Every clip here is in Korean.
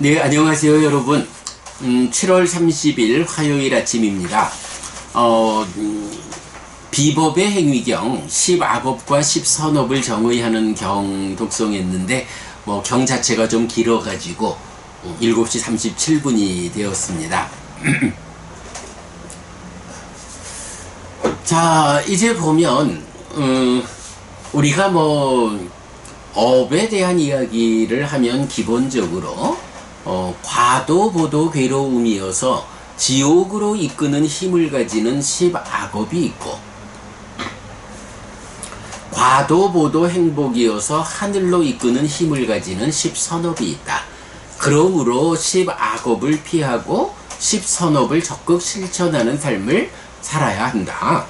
네, 안녕하세요, 여러분. 7월 30일 화요일 아침입니다. 비법의 행위경 10악업과 10선업을 정의하는 경 독송했는데 경 자체가 좀 길어가지고 7시 37분이 되었습니다. 자, 이제 보면 우리가 업에 대한 이야기를 하면 기본적으로 과도 보도 괴로움이어서 지옥으로 이끄는 힘을 가지는 10악업이 있고, 과도 보도 행복이어서 하늘로 이끄는 힘을 가지는 10선업이 있다. 그러므로 10악업을 피하고 10선업을 적극 실천하는 삶을 살아야 한다.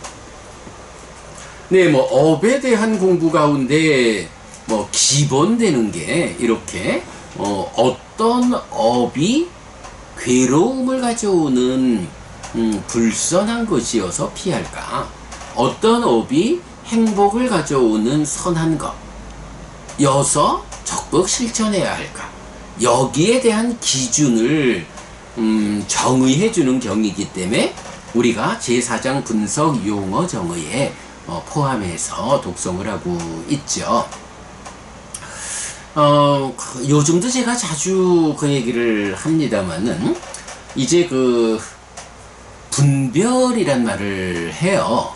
네, 업에 대한 공부 가운데 기본되는 게 이렇게 어떤 업이 괴로움을 가져오는 불선한 것이어서 피할까? 어떤 업이 행복을 가져오는 선한 것여서 적극 실천해야 할까? 여기에 대한 기준을 정의해주는 경이기 때문에 우리가 제4장 분석 용어 정의에 포함해서 독송을 하고 있죠. 요즘도 제가 자주 그 얘기를 합니다만은, 이제 분별이란 말을 해요.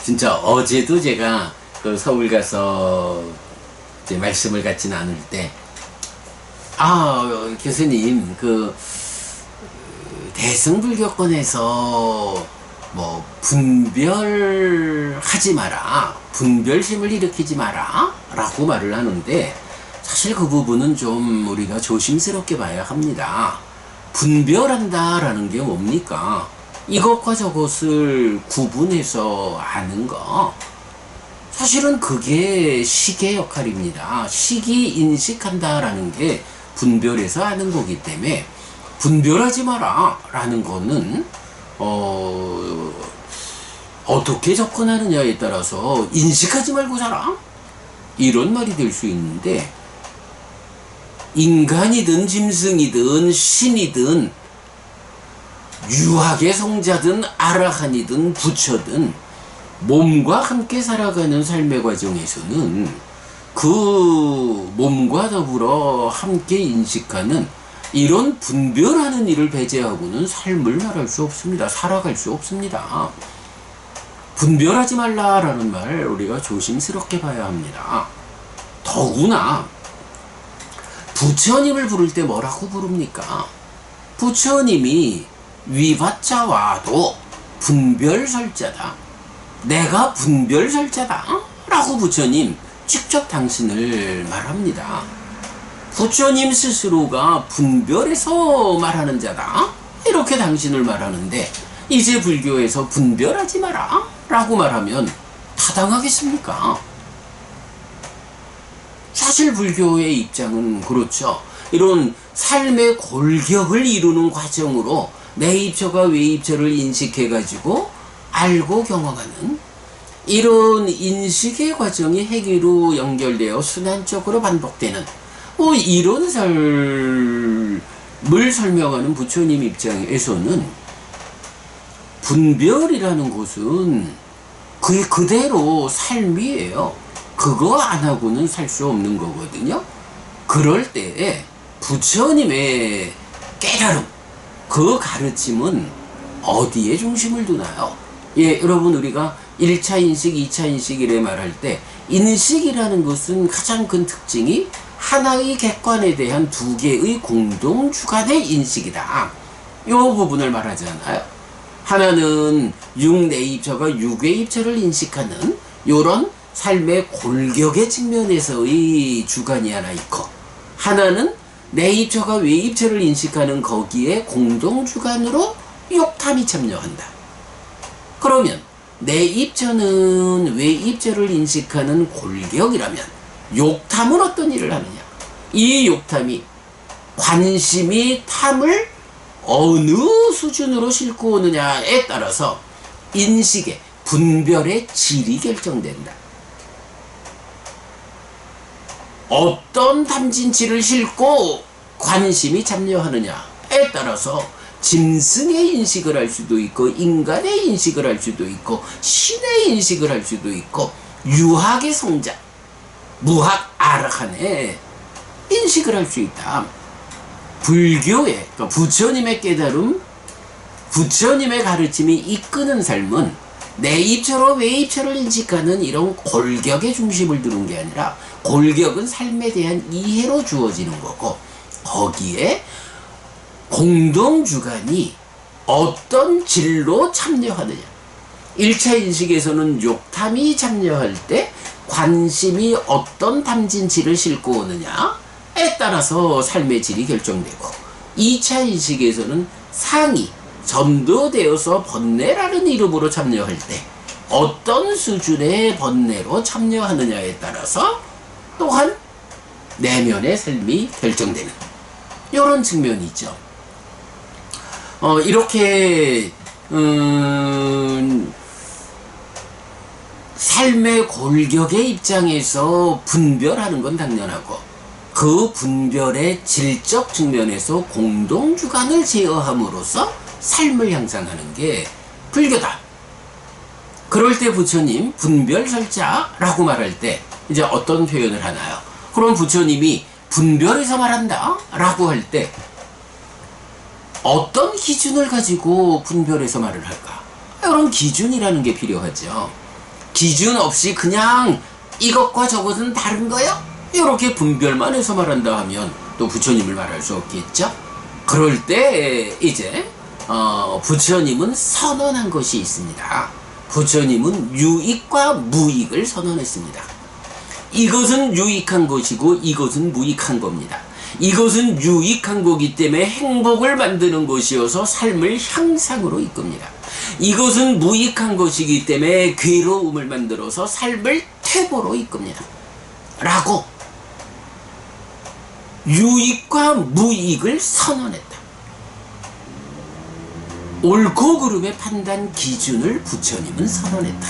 진짜 어제도 제가 서울 가서 이제 말씀을 갖지 않을 때, 교수님, 대승불교권에서 분별하지 마라, 분별심을 일으키지 마라 라고 말을 하는데, 사실 그 부분은 좀 우리가 조심스럽게 봐야 합니다. 분별한다 라는 게 뭡니까? 이것과 저것을 구분해서 아는 거, 사실은 그게 식의 역할입니다. 식이 인식한다 라는 게 분별해서 아는 거기 때문에, 분별하지 마라 라는 거는 어떻게 접근하느냐에 따라서 인식하지 말고 살아, 이런 말이 될 수 있는데, 인간이든 짐승이든 신이든 유학의 성자든 아라한이든 부처든 몸과 함께 살아가는 삶의 과정에서는 그 몸과 더불어 함께 인식하는 이런 분별하는 일을 배제하고는 삶을 말할 수 없습니다. 살아갈 수 없습니다. 분별하지 말라라는 말, 우리가 조심스럽게 봐야 합니다. 더구나 부처님을 부를 때 뭐라고 부릅니까? 부처님이 위바자와도 분별설자다, 내가 분별설자다 라고 부처님 직접 당신을 말합니다. 부처님 스스로가 분별해서 말하는 자다, 이렇게 당신을 말하는데, 이제 불교에서 분별하지 마라 라고 말하면 타당하겠습니까? 사실 불교의 입장은 그렇죠. 이런 삶의 골격을 이루는 과정으로 내 입처가 외 입처를 인식해가지고 알고 경험하는 이런 인식의 과정이 행위로 연결되어 순환적으로 반복되는 이런 삶을 설명하는 부처님 입장에서는 분별이라는 것은 그대로 삶이에요. 그거 안 하고는 살 수 없는 거거든요. 그럴 때 부처님의 깨달음, 그 가르침은 어디에 중심을 두나요? 예, 여러분, 우리가 1차 인식, 2차 인식 이래 말할 때, 인식이라는 것은 가장 큰 특징이 하나의 객관에 대한 두 개의 공동 주관의 인식이다, 요 부분을 말하잖아요. 하나는 6내입처가 6외입처를 인식하는 요런 삶의 골격의 측면에서의 주관이 하나 있고, 하나는 내입처가 외입처를 인식하는 거기에 공동주관으로 욕탐이 참여한다. 그러면 내입처는 외입처를 인식하는 골격이라면 욕탐은 어떤 일을 하느냐? 이 욕탐이, 관심이 탐을 어느 수준으로 싣고 오느냐에 따라서 인식의, 분별의 질이 결정된다. 어떤 탐진치를 싣고 관심이 참여하느냐에 따라서 짐승의 인식을 할 수도 있고 인간의 인식을 할 수도 있고 신의 인식을 할 수도 있고 유학의 성장, 무학 아라칸의 인식을 할 수 있다. 불교의 그러니까 부처님의 깨달음, 부처님의 가르침이 이끄는 삶은 내 입처로 왜 입처를 인식하는 이런 골격의 중심을 두는 게 아니라 골격은 삶에 대한 이해로 주어지는 거고 거기에 공동주관이 어떤 질로 참여하느냐. 1차 인식에서는 욕탐이 참여할 때 관심이 어떤 탐진치를 싣고 오느냐에 따라서 삶의 질이 결정되고 2차 인식에서는 상이 전도되어서 번뇌라는 이름으로 참여할 때 어떤 수준의 번뇌로 참여하느냐에 따라서 또한 내면의 삶이 결정되는 이런 측면이 있죠. 이렇게 삶의 골격의 입장에서 분별하는 건 당연하고 그 분별의 질적 측면에서 공동주관을 제어함으로써 삶을 향상하는 게 불교다. 그럴 때 부처님 분별설자라고 말할 때 이제 어떤 표현을 하나요? 그럼 부처님이 분별해서 말한다 라고 할 때 어떤 기준을 가지고 분별해서 말을 할까? 이런 기준이라는 게 필요하죠. 기준 없이 그냥 이것과 저것은 다른 거요? 이렇게 분별만 해서 말한다 하면 또 부처님을 말할 수 없겠죠? 그럴 때 이제 부처님은 선언한 것이 있습니다. 부처님은 유익과 무익을 선언했습니다. 이것은 유익한 것이고 이것은 무익한 겁니다. 이것은 유익한 거기 때문에 행복을 만드는 것이어서 삶을 향상으로 이끕니다. 이것은 무익한 것이기 때문에 괴로움을 만들어서 삶을 퇴보로 이끕니다. 라고 유익과 무익을 선언했다. 옳고 그름의 판단 기준을 부처님은 선언했다.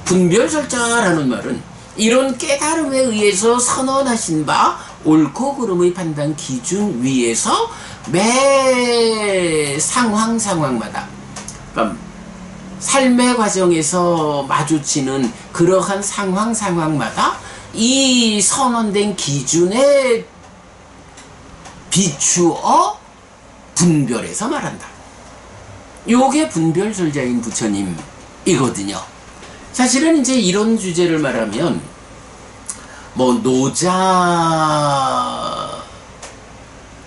분별설자라는 말은 이런 깨달음에 의해서 선언하신 바 옳고 그름의 판단 기준 위에서 매 상황마다 그러니까 삶의 과정에서 마주치는 그러한 상황마다 이 선언된 기준에 비추어 분별해서 말한다. 요게 분별설자인 부처님이거든요. 사실은 이제 이런 주제를 말하면 뭐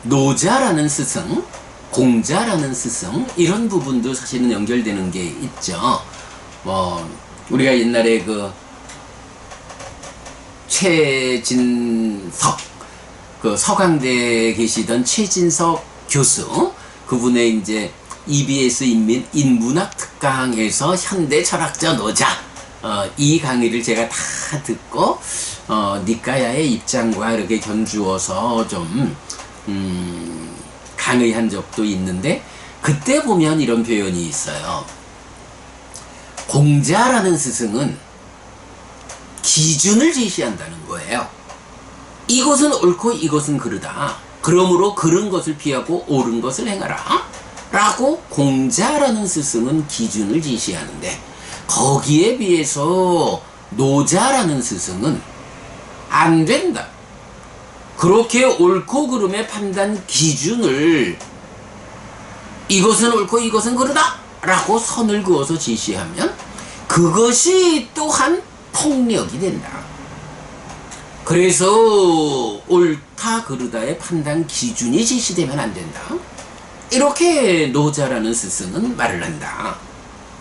노자라는 스승, 공자라는 스승 이런 부분도 사실은 연결되는 게 있죠. 뭐 우리가 옛날에 그 최진석 그 서강대에 계시던 최진석 교수 그분의 이제 EBS 인문학 특강에서 현대 철학자 노자 이 강의를 제가 다 듣고 니까야의 입장과 이렇게 견주어서 좀 강의한 적도 있는데 그때 보면 이런 표현이 있어요. 공자라는 스승은 기준을 제시한다는 거예요. 이것은 옳고 이것은 그르다. 그러므로 그른 것을 피하고 옳은 것을 행하라. 라고 공자라는 스승은 기준을 제시하는데 거기에 비해서 노자라는 스승은 안 된다. 그렇게 옳고 그름의 판단 기준을 이것은 옳고 이것은 그르다 라고 선을 그어서 제시하면 그것이 또한 폭력이 된다. 그래서 옳다 그르다의 판단 기준이 제시되면 안 된다. 이렇게 노자라는 스승은 말을 한다.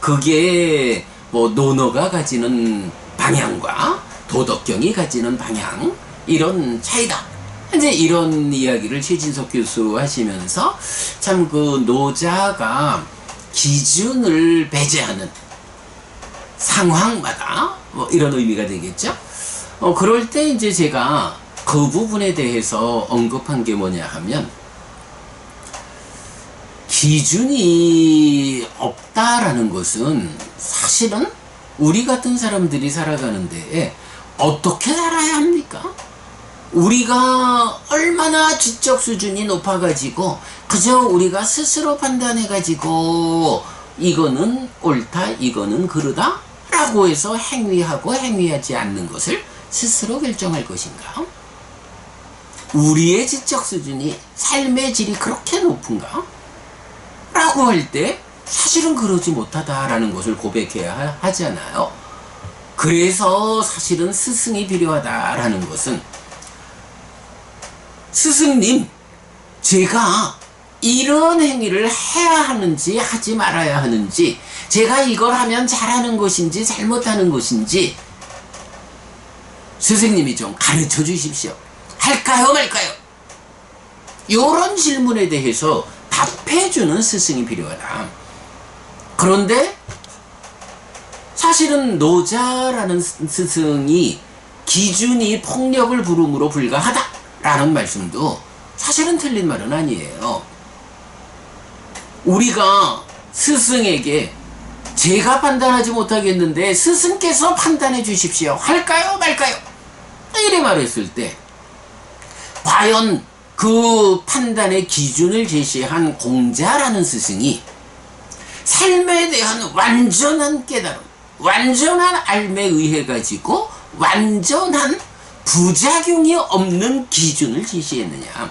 그게 뭐 논어가 가지는 방향과 도덕경이 가지는 방향 이런 차이다. 이제 이런 이야기를 최진석 교수 하시면서 참 그 노자가 기준을 배제하는 상황마다 뭐 이런 의미가 되겠죠. 그럴 때 이제 제가 그 부분에 대해서 언급한 게 뭐냐 하면 기준이 없다라는 것은 사실은 우리 같은 사람들이 살아가는데 어떻게 살아야 합니까? 우리가 얼마나 지적 수준이 높아가지고 그저 우리가 스스로 판단해가지고 이거는 옳다, 이거는 그르다 라고 해서 행위하고 행위하지 않는 것을 스스로 결정할 것인가? 우리의 지적 수준이, 삶의 질이 그렇게 높은가? 라고 할 때 사실은 그러지 못하다라는 것을 고백해야 하잖아요. 그래서 사실은 스승이 필요하다라는 것은, 스승님, 제가 이런 행위를 해야 하는지 하지 말아야 하는지, 제가 이걸 하면 잘하는 것인지 잘못하는 것인지 스승님이 좀 가르쳐 주십시오. 할까요 말까요? 이런 질문에 대해서 답해주는 스승이 필요하다. 그런데 사실은 노자라는 스승이 기준이 폭력을 부름으로 불과하다 라는 말씀도 사실은 틀린 말은 아니에요. 우리가 스승에게 제가 판단하지 못하겠는데 스승께서 판단해 주십시오. 할까요 말까요? 이래 말했을 때 과연 그 판단의 기준을 제시한 공자라는 스승이 삶에 대한 완전한 깨달음, 완전한 알에 의해 가지고 완전한 부작용이 없는 기준을 제시했느냐?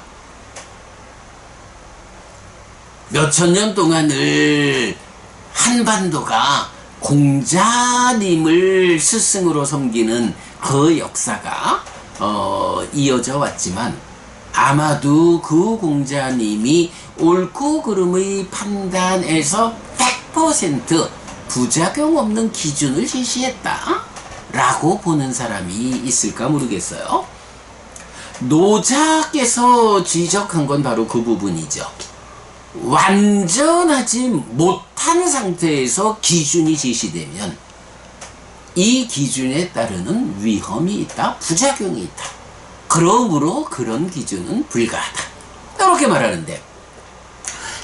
몇천 년 동안을 한반도가 공자님을 스승으로 섬기는 그 역사가 이어져 왔지만, 아마도 그 공자님이 옳고 그름의 판단에서 100% 부작용 없는 기준을 제시했다 라고 보는 사람이 있을까 모르겠어요. 노자께서 지적한 건 바로 그 부분이죠. 완전하지 못한 상태에서 기준이 제시되면 이 기준에 따르는 위험이 있다, 부작용이 있다. 그러므로 그런 기준은 불가하다. 이렇게 말하는데,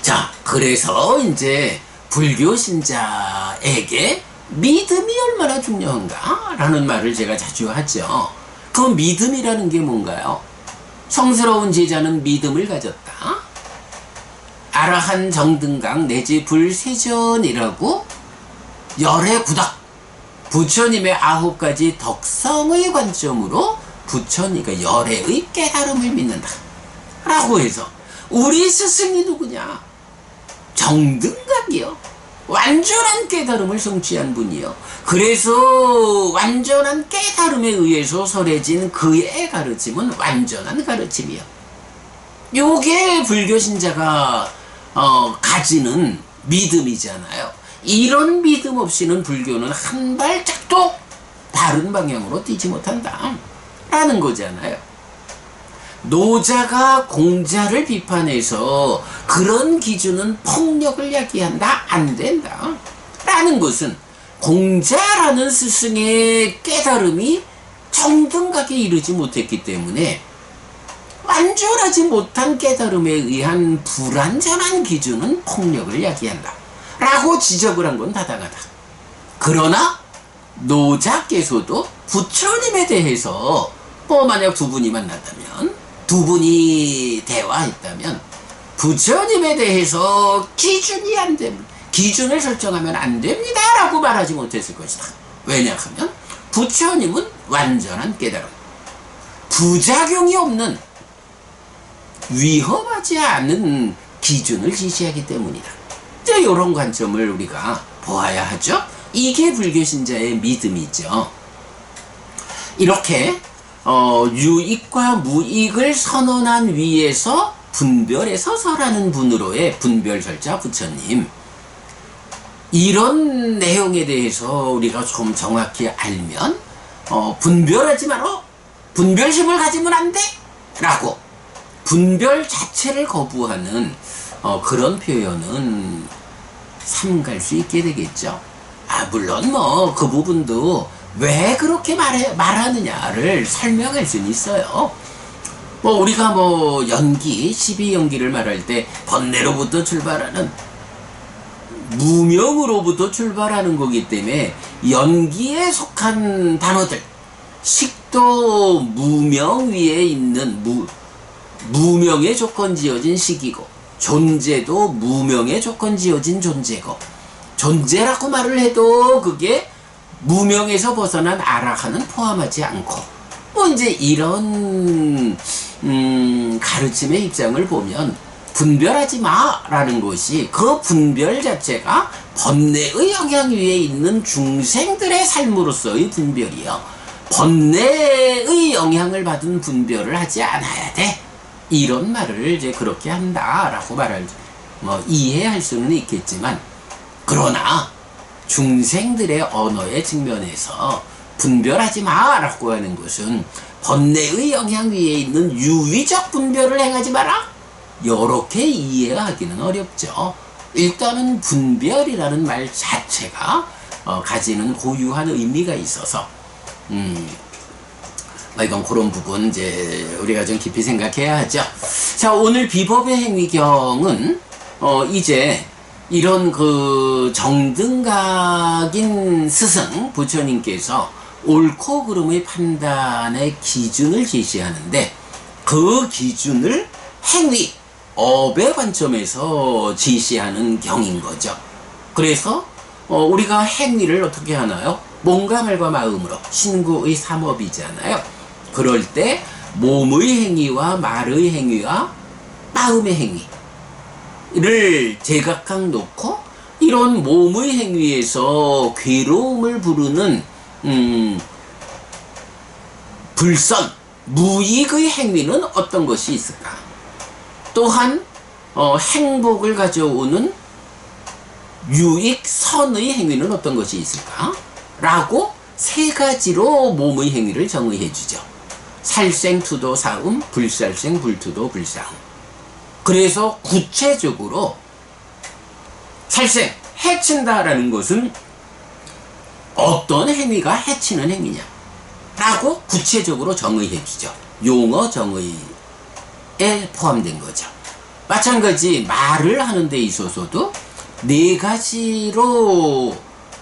자, 그래서 이제 불교 신자에게 믿음이 얼마나 중요한가? 라는 말을 제가 자주 하죠. 그 믿음이라는 게 뭔가요? 성스러운 제자는 믿음을 가졌다. 아라한 정등강 내지 불세전이라고 열의 구덕, 부처님의 9가지 덕성의 관점으로 부처님과 열애의 깨달음을 믿는다 라고 해서, 우리 스승이 누구냐? 정등각이요. 완전한 깨달음을 성취한 분이요. 그래서 완전한 깨달음에 의해서 설해진 그의 가르침은 완전한 가르침이요. 요게 불교 신자가 가지는 믿음이잖아요. 이런 믿음 없이는 불교는 한 발짝도 다른 방향으로 뛰지 못한다 라는 거잖아요. 노자가 공자를 비판해서 그런 기준은 폭력을 야기한다, 안 된다 라는 것은 공자라는 스승의 깨달음이 정등각에 이르지 못했기 때문에 완전하지 못한 깨달음에 의한 불완전한 기준은 폭력을 야기한다 라고 지적을 한 건 타당하다. 그러나 노자께서도 부처님에 대해서 만약 두 분이 만났다면, 두 분이 대화했다면 부처님에 대해서 기준이 안 됩니다, 기준을 설정하면 안 됩니다 라고 말하지 못했을 것이다. 왜냐하면 부처님은 완전한 깨달음, 부작용이 없는, 위험하지 않은 기준을 제시하기 때문이다. 이제 이런 관점을 우리가 보아야 하죠. 이게 불교 신자의 믿음이죠. 이렇게 유익과 무익을 선언한 위에서 분별에 서서라는 분으로의 분별설자 부처님, 이런 내용에 대해서 우리가 좀 정확히 알면 분별하지 마라, 분별심을 가지면 안 돼 라고 분별 자체를 거부하는 그런 표현은 삼갈 수 있게 되겠죠. 물론 그 부분도 왜 그렇게 말하느냐를 설명할 수는 있어요. 우리가 연기, 12연기를 말할 때 번뇌로부터 출발하는, 무명으로부터 출발하는 거기 때문에 연기에 속한 단어들, 식도 또 무명 위에 있는 무명의 조건 지어진 식이고, 존재도 무명의 조건 지어진 존재고, 존재라고 말을 해도 그게 무명에서 벗어난 아라한은 포함하지 않고, 뭐 이제 이런 가르침의 입장을 보면 분별하지 마라는 것이, 그 분별 자체가 번뇌의 영향 위에 있는 중생들의 삶으로서의 분별이요, 번뇌의 영향을 받은 분별을 하지 않아야 돼, 이런 말을 이제 그렇게 한다라고 이해할 수는 있겠지만, 그러나 중생들의 언어의 측면에서 분별하지 마라고 하는 것은 번뇌의 영향 위에 있는 유의적 분별을 행하지 마라, 이렇게 이해하기는 어렵죠. 일단은 분별이라는 말 자체가 가지는 고유한 의미가 있어서 이건 그런 부분 이제 우리가 좀 깊이 생각해야 하죠. 자, 오늘 비법의 행위경은 이제 이런 그 정등각인 스승 부처님께서 옳고 그름의 판단의 기준을 제시하는데, 그 기준을 행위, 업의 관점에서 제시하는 경인 거죠. 그래서 우리가 행위를 어떻게 하나요? 몸과 말과 마음으로, 신구의 삼업이잖아요. 그럴 때 몸의 행위와 말의 행위와 마음의 행위를 제각각 놓고, 이런 몸의 행위에서 괴로움을 부르는 불선, 무익의 행위는 어떤 것이 있을까? 또한 행복을 가져오는 유익, 선의 행위는 어떤 것이 있을까? 라고 세 가지로 몸의 행위를 정의해 주죠. 살생, 투도, 사음, 불살생, 불투도, 불사음. 그래서 구체적으로 살생, 해친다라는 것은 어떤 행위가 해치는 행위냐 라고 구체적으로 정의해 주죠. 용어 정의에 포함된 거죠. 마찬가지 말을 하는 데 있어서도 네 가지로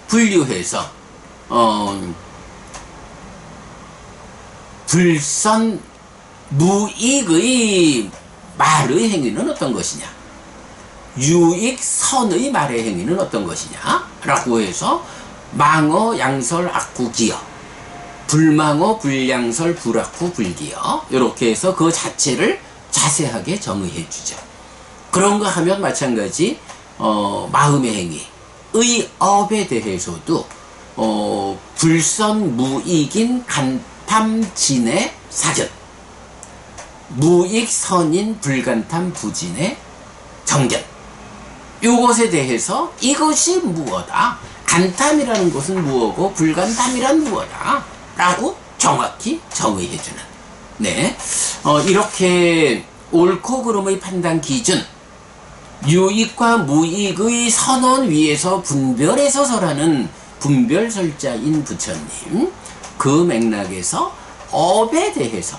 분류해서 불선, 무익의 말의 행위는 어떤 것이냐, 유익, 선의 말의 행위는 어떤 것이냐 라고 해서 망어, 양설, 악구, 기여, 불망어, 불양설, 불악구, 불기여, 이렇게 해서 그 자체를 자세하게 정의해 주죠. 그런가 하면 마찬가지 마음의 행위의 업에 대해서도 불선, 무익인 간탐진의 사견, 무익, 선인 불간탐, 부진의 정견, 이것에 대해서 이것이 무엇이다, 간탐이라는 것은 무엇고 불간탐이란 무엇이다 라고 정확히 정의해주는, 네, 이렇게 옳고 그름의 판단 기준, 유익과 무익의 선언 위에서 분별해서 설하는 분별설자인 부처님, 그 맥락에서 업에 대해서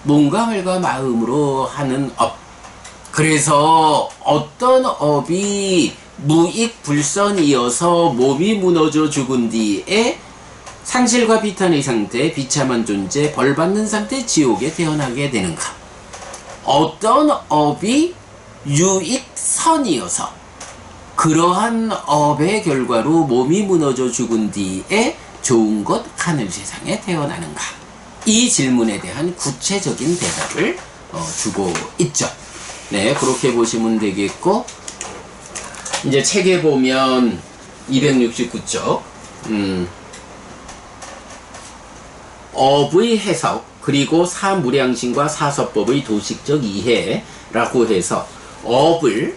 몸과 말과 마음으로 하는 업, 그래서 어떤 업이 무익 불선이어서 몸이 무너져 죽은 뒤에 상실과 비탄의 상태, 비참한 존재, 벌받는 상태, 지옥에 태어나게 되는가, 어떤 업이 유익선이어서 그러한 업의 결과로 몸이 무너져 죽은 뒤에 좋은 곳 하늘 세상에 태어나는가, 이 질문에 대한 구체적인 대답을 주고 있죠. 네, 그렇게 보시면 되겠고, 이제 책에 보면 269쪽 업의 해석, 그리고 사무량심과 사서법의 도식적 이해라고 해서 업을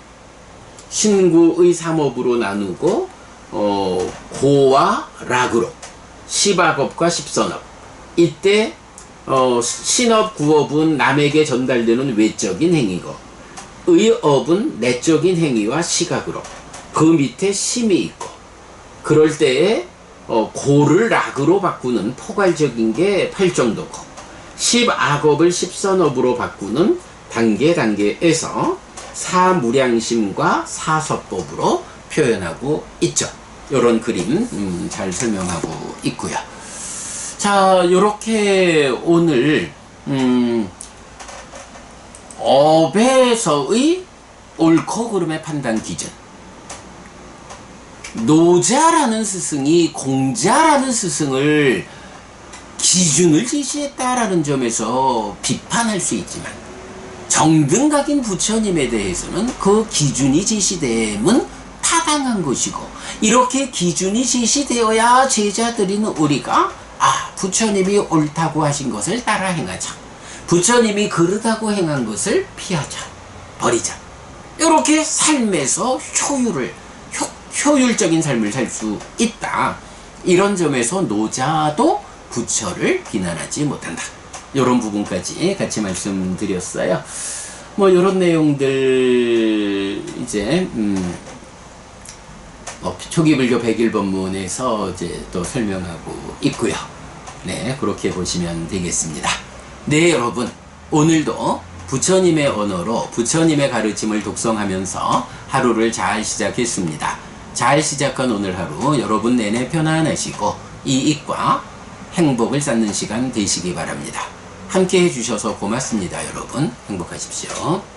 신구의 삼업으로 나누고 고와 락으로, 시박업과 십선업, 이때 신업, 구업은 남에게 전달되는 외적인 행위고, 의업은 내적인 행위와 시각으로, 그 밑에 심이 있고, 그럴 때에 고를 락으로 바꾸는 포괄적인 게 8정도고, 십악업을 십선업으로 바꾸는 단계에서 사무량심과 사서법으로 표현하고 있죠. 이런 그림 잘 설명하고 있고요. 자, 요렇게 오늘 업에서의 옳고 그름의 판단 기준, 노자라는 스승이 공자라는 스승을 기준을 제시했다라는 점에서 비판할 수 있지만, 정등각인 부처님에 대해서는 그 기준이 제시됨은 타당한 것이고, 이렇게 기준이 제시되어야 제자들인 우리가 부처님이 옳다고 하신 것을 따라 행하자, 부처님이 그르다고 행한 것을 피하자, 버리자, 이렇게 삶에서 효율적인 삶을 살 수 있다. 이런 점에서 노자도 부처를 비난하지 못한다. 이런 부분까지 같이 말씀드렸어요. 뭐 이런 내용들 이제 초기불교 101법문에서 이제 또 설명하고 있고요. 네, 그렇게 보시면 되겠습니다. 네, 여러분, 오늘도 부처님의 언어로 부처님의 가르침을 독성하면서 하루를 잘 시작했습니다. 잘 시작한 오늘 하루 여러분 내내 편안하시고 이익과 행복을 쌓는 시간 되시기 바랍니다. 함께 해주셔서 고맙습니다. 여러분, 행복하십시오.